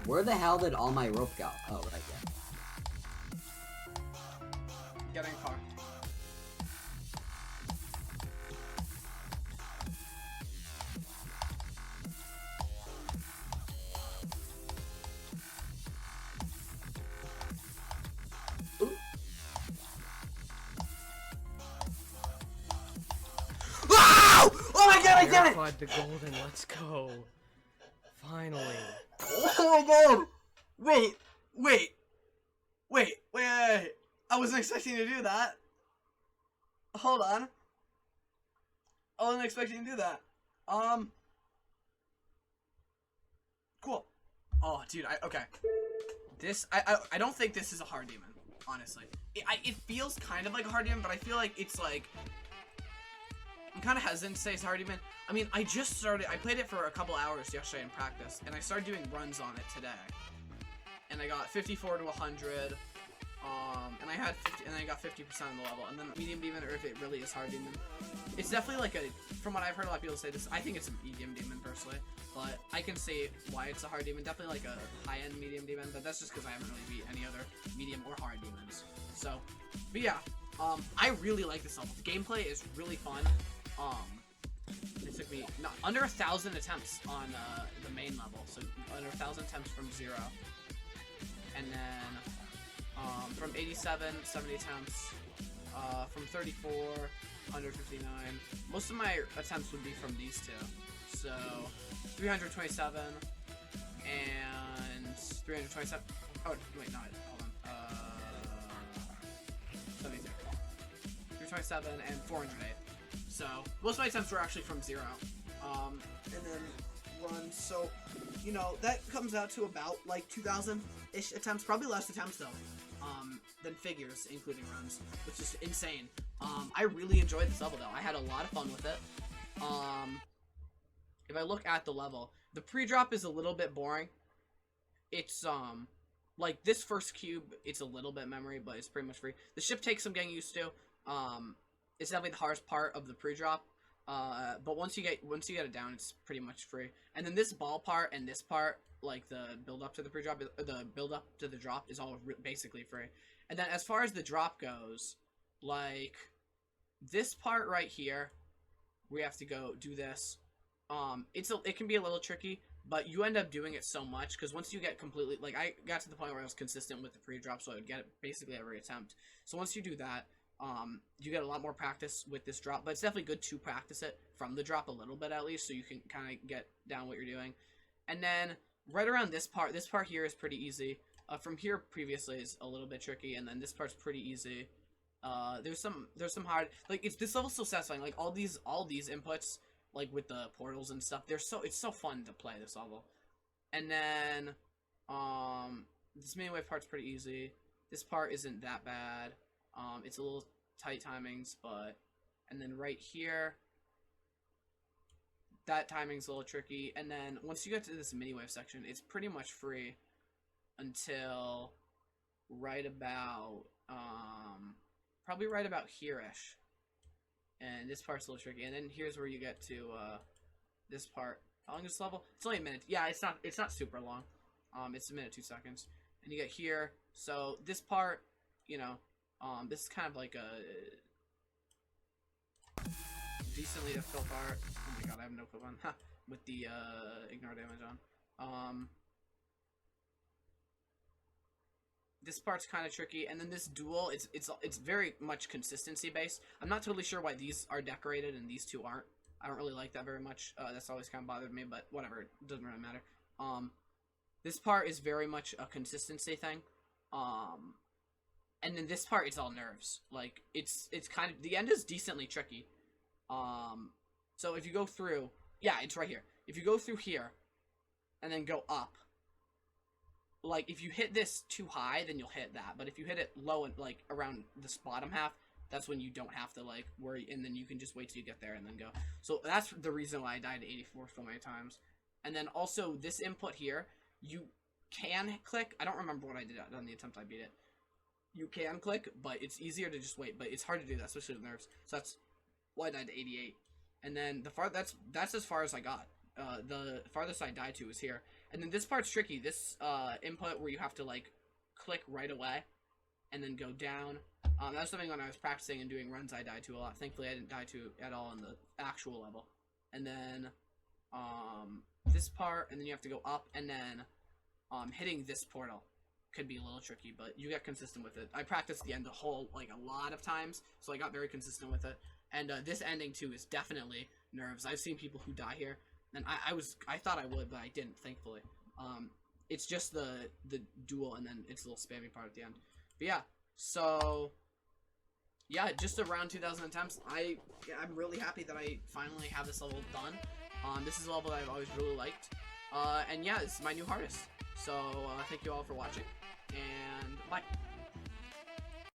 Where the hell did all my rope go? Oh, right there. Getting far. Oh my god, I did it! Verified the golden, let's go. Finally. Oh my god! Wait. I wasn't expecting to do that. Hold on. I wasn't expecting to do that. Cool. Oh, dude, okay. I don't think this is a hard demon, honestly. It feels kind of like a hard demon, but I feel like it's like... I'm kind of hesitant to say it's hard demon. I mean, I played it for a couple hours yesterday in practice, and I started doing runs on it today. And I got 54 to 100, and I had 50, and then I got 50% of the level. And then medium demon, or if it really is hard demon. It's definitely like from what I've heard a lot of people say this, I think it's a medium demon personally, but I can see why it's a hard demon. Definitely like a high-end medium demon, but that's just because I haven't really beat any other medium or hard demons. So, but yeah, I really like this level. The gameplay is really fun. It took me under 1,000 attempts on the main level, so under 1,000 attempts from 0, and then from 87, 70 attempts, from 34, 159. Most of my attempts would be from these two, so 327 and 327. Oh wait, no, hold on. 72, 327 and 408. So, most of my attempts were actually from 0. And then runs, so, you know, that comes out to about, like, 2,000-ish attempts. Probably less attempts, though, than figures, including runs, which is insane. I really enjoyed this level, though. I had a lot of fun with it. If I look at the level, the pre-drop is a little bit boring. It's, like, this first cube, it's a little bit memory, but it's pretty much free. The ship takes some getting used to. It's definitely the hardest part of the pre-drop, but once you get it down, it's pretty much free. And then this ball part and this part, like the build up to the pre-drop, the build up to the drop, is all basically free. And then as far as the drop goes, like this part right here, we have to go do this. It can be a little tricky, but you end up doing it so much because once you get completely, like I got to the point where I was consistent with the pre-drop, so I would get it basically every attempt. So once you do that, you get a lot more practice with this drop, but it's definitely good to practice it from the drop a little bit at least, so you can kind of get down what you're doing. And then right around this part here is pretty easy. From here previously is a little bit tricky, and then this part's pretty easy. There's some hard, like this level's so satisfying. Like all these inputs, like with the portals and stuff, it's so fun to play this level. And then this main wave part's pretty easy. This part isn't that bad. It's a little tight timings, and then right here, that timing's a little tricky. And then once you get to this mini wave section, it's pretty much free until right about, probably right about here-ish. And this part's a little tricky. And then here's where you get to, this part. How long is this level? It's only a minute. Yeah, it's not super long. It's a minute, 2 seconds. And you get here. So this part, you know, this is kind of like a decently difficult part. Oh my god, I have no clip on. With the ignore damage on. This part's kind of tricky, and then this duel, it's very much consistency based. I'm not totally sure why these are decorated and these two aren't. I don't really like that very much. That's always kind of bothered me, but whatever, it doesn't really matter. This part is very much a consistency thing. And then this part, it's all nerves. Like, it's kind of, the end is decently tricky. So if you go through, yeah, it's right here. If you go through here, and then go up, like, if you hit this too high, then you'll hit that. But if you hit it low and, like, around this bottom half, that's when you don't have to, like, worry, and then you can just wait till you get there and then go. So that's the reason why I died at 84 so many times. And then also, this input here, you can click, I don't remember what I did on the attempt I beat it. you can click, but it's easier to just wait. But it's hard to do that, especially with nerves. So that's why I died to 88. And then that's as far as I got. The farthest I died to was here. And then this part's tricky. This input where you have to like click right away and then go down. That was something when I was practicing and doing runs I died to a lot. Thankfully I didn't die to at all in the actual level. And then this part, and then you have to go up, and then hitting this portal could be a little tricky, but you get consistent with it. I practiced the end a lot of times, so I got very consistent with it. And this ending too is definitely nerves. I've seen people who die here, and I thought I would, but I didn't, thankfully. It's just the duel, and then it's a little spammy part at the end. But yeah, so yeah, just around 2,000 attempts. I'm really happy that I finally have this level done. This is a level that I've always really liked. And yeah, this is my new hardest. So thank you all for watching, and bye.